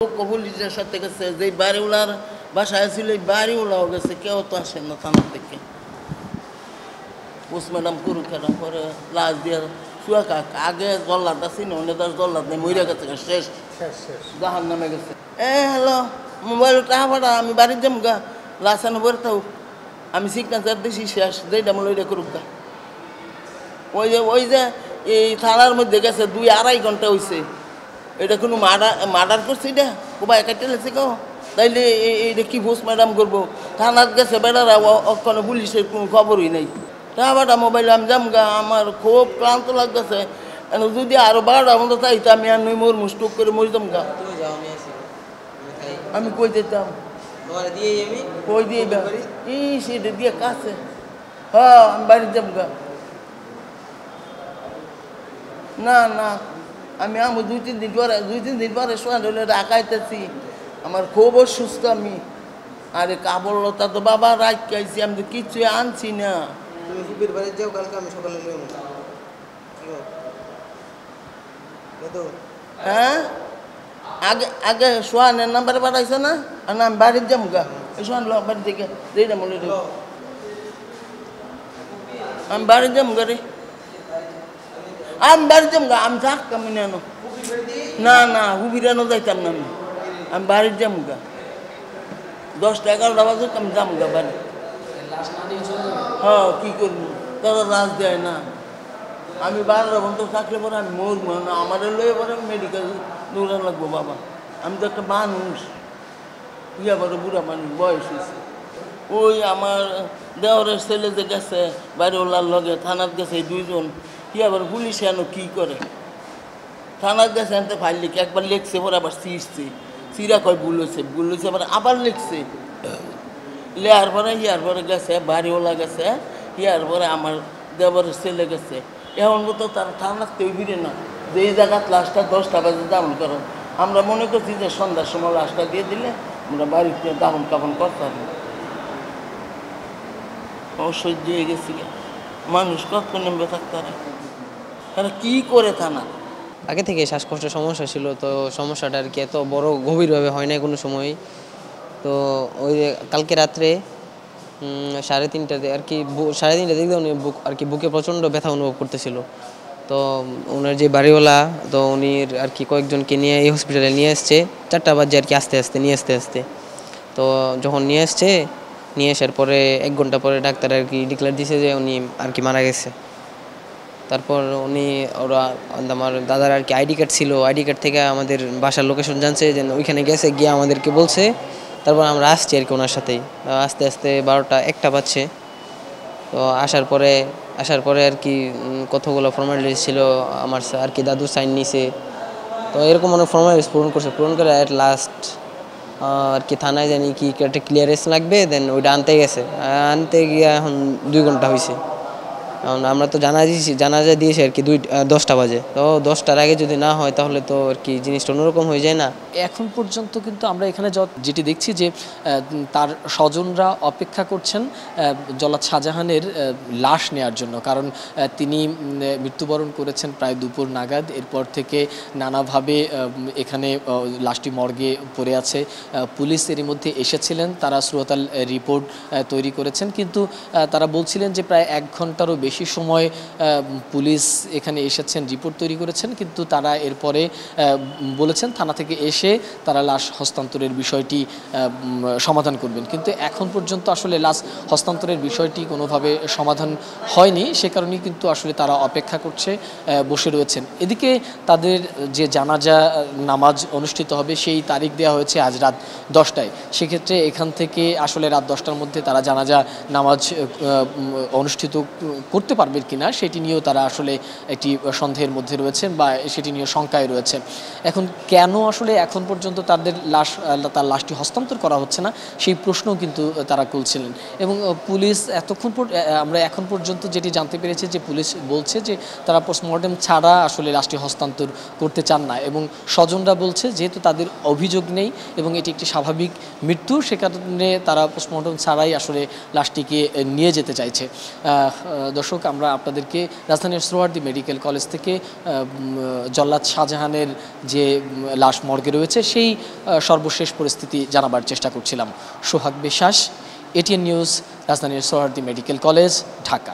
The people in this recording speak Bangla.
পুলিশের সাথে গেছে, যে বাড়িওয়ালার বাসায় ছিল এই বাড়িওয়ালাও গেছে, কেউ তো আসে না থানা থেকে। পোস্টম্যাডাম করুক কেন পরে লাশ দিয়ে শুয়া কাক আগে জল্লাদ আছে না, অন্য তার জল্লাদ নেই, মইরা গেছে, শেষ জাহান নামে গেছে। হ্যালো, মোবাইল টাকা পাঠা, আমি বাড়ির যাম গা, লাসানো পরে থাও, আমি সিগনেচার দিছি, শেষ, যেটা মনে ওইটা করুক গা। ওই যে এই থানার মধ্যে গেছে 2-2.5 ঘন্টা হয়েছে, এটা কোনো মার্ডার করছে, এটা কোবাই কাটতে লেছে কেউ, তাইলে এইটা কি পোস্টম্যাডাম করবো? থানার গেছে বেড়ারা, ওখানে পুলিশের কোনো খবরই নেই। টাকাটা মোবাইল আমি যাম গা, আমার খুব ক্লান্ত লাগতেছে। যদি আরো 12টা মতো চাইতো আমি আর নই মোর মুস্টুক করে মরিতাম গা। আমি কই যেতাম, কই দিয়ে সেটা দিয়ে কাছে, হ্যাঁ আমি বাড়ি যাম গা। না না, আমি 2-3 দিন পরে শোয়া হলে রাখাইতেছি, আমার খুব অসুস্থ আমি। আরে কাবলতা তো বাবা রাখাইছি, আমি তো কিছু আনছি না। তুমি ফুপির বাড়ি যাও, কালকে আমি সকালে লই আমু। হ্যাঁ, আগে আগে সোহানের নাম্বারে পাঠাইছো না? আর না আমি বাড়ির যাবো গা, সোহান বাড়ি থেকে যেটা মনে রে, আমি বাড়ির যাবো গা রে, আমি বাড়ির যাবো গা, আমি থাকতাম নেনো। না না, হুবিরানো যাইতাম না, আমি বাড়ির যাবো গা, 10টা-11টা বাজে আমি যাবো গা বাড়ি। হ্যাঁ, কী করবো, তারা রাজ দেয় না। আমি 12টা ঘন্টা থাকলে পরে আমি মরবো না, আমার লয়ে পরে মেডিকেল দৌড়ান লাগবো বাবা। আমি তো একটা মানুষ, ইয়া বড় বুড়া মানুষ, বয়স হয়েছে। ওই আমার দেওয়ারের ছেলে যে গেছে বাড়িওয়ালার লগে থানার গেছে, এই 2জন, ইয়া বড় পুলিশ এনো কী করে থানার গেছে, আনতে ফাইল লিখে একবার লিখছে, পরে আবার সিরা কয় ভুল হয়েছে আবার লিখছে, লেয়ার পরে ইয়ার পরে গেছে বাড়িওয়ালা গেছে, ইয়ার পরে আমার দেওয়ারের ছেলে গেছে। এখন তো তারা থানার তৈরি না, যে এই জায়গার লাশটা 10টা বাজে দামন করো, আমরা মনে করছি যে সন্ধ্যার সময় লাশটা দিয়ে দিলে আমরা বাড়িতে দামন কাপন করতাম। অসহ্য হয়ে গেছি, মানুষ কত নেমে থাকতে তারা কী করে থানা। আগে থেকে শ্বাসকষ্টের সমস্যা ছিল, তো সমস্যাটা আর কি এত বড় গভীরভাবে হয় না কোনো সময়। তো ওই কালকে রাত্রে 3:30টাতে আর কি 3:30টার দিকে উনি বুকে প্রচণ্ড ব্যথা অনুভব করতেছিল। তো ওনার যে বাড়িওয়ালা, তো উনি আর কি কয়েকজনকে নিয়ে এই হসপিটালে নিয়ে আসছে 4টা বাজে আর কি আস্তে আস্তে। তো যখন নিয়ে আসার পরে 1 ঘন্টা পরে ডাক্তার আর কি ডিক্লেয়ার দিয়েছে যে উনি আর কি মারা গেছে। তারপর আমার দাদার আর কি আইডি কার্ড ছিল, আইডি কার্ড থেকে আমাদের বাসার লোকেশন জানছে, যে ওইখানে গেছে, গিয়ে আমাদেরকে বলছে। তারপর আমরা আসছি আর কি ওনার সাথেই, আস্তে 12টা-1টা বাজছে। তো আসার পরে আর কি কতগুলো ফর্মালিটিস ছিল, আমার আর কি দাদু সাইন নিছে। তো এরকম অনেক ফর্মালিটিস পূরণ করে অ্যাট লাস্ট আর কি থানায় জানি কি একটা ক্লিয়ারেন্স লাগবে, দেন ওইটা আনতে গিয়ে এখন 2 ঘন্টা হয়েছে। কারণ আমরা তো জানাজা দিয়েছি আর কি 10টা বাজে, তো 10টার আগে যদি না হয় তাহলে তো আর কি জিনিসটা অন্যরকম হয়ে যায় না। এখন পর্যন্ত কিন্তু আমরা এখানে যেটি দেখছি যে তার স্বজনরা অপেক্ষা করছেন জল্লাদ শাহজাহানের লাশ নেওয়ার জন্য, কারণ তিনি মৃত্যুবরণ করেছেন প্রায় দুপুর নাগাদ। এরপর থেকে নানাভাবে এখানে লাশটি মর্গে পড়ে আছে। পুলিশ এরই মধ্যে এসেছিলেন, তারা শ্রোতাল রিপোর্ট তৈরি করেছেন, কিন্তু তারা বলছিলেন যে প্রায় 1 ঘন্টারও বেশি সময় পুলিশ এখানে এসেছেন, রিপোর্ট তৈরি করেছেন, কিন্তু তারা এরপরে বলেছেন থানা থেকে এসে তারা লাশ হস্তান্তরের বিষয়টি সমাধান করবেন। কিন্তু এখন পর্যন্ত আসলে লাশ হস্তান্তরের বিষয়টি কোনোভাবে সমাধান হয়নি, সে কারণেই কিন্তু আসলে তারা অপেক্ষা করছে, বসে রয়েছেন। এদিকে তাদের যে জানাজা নামাজ অনুষ্ঠিত হবে সেই তারিখ দেওয়া হয়েছে আজ রাত 10টায়। সেক্ষেত্রে এখান থেকে আসলে রাত 10টার মধ্যে তারা জানাজা নামাজ অনুষ্ঠিত করতে পারবে কিনা সেটি নিয়েও তারা আসলে একটি সন্দেহের মধ্যে রয়েছেন, বা সেটি নিয়ে শঙ্কায় রয়েছে। এখন কেন আসলে এখন পর্যন্ত তার লাশটি হস্তান্তর করা হচ্ছে না সেই প্রশ্নও কিন্তু তারা তুলছিলেন। এবং পুলিশ আমরা এখন পর্যন্ত যেটি জানতে পেরেছি যে পুলিশ বলছে যে তারা পোস্টমর্টেম ছাড়া আসলে লাশটি হস্তান্তর করতে চান না, এবং স্বজনরা বলছে যেহেতু তাদের অভিযোগ নেই এবং এটি একটি স্বাভাবিক মৃত্যু, সে কারণে তারা পোস্টমর্টম ছাড়াই আসলে লাশটিকে নিয়ে যেতে চাইছে। দর্শক, আমরা আপনাদেরকে রাজধানীর সোহরাওয়ার্দী মেডিকেল কলেজ থেকে জল্লাদ শাহজাহানের যে লাশ মর্গে রয়েছে রয়েছে সেই সর্বশেষ পরিস্থিতি জানাবার চেষ্টা করছিলাম। সোহাগ বিশ্বাস, এটিএন নিউজ, রাজধানীর সোহরাওয়ার্দী মেডিকেল কলেজ, ঢাকা।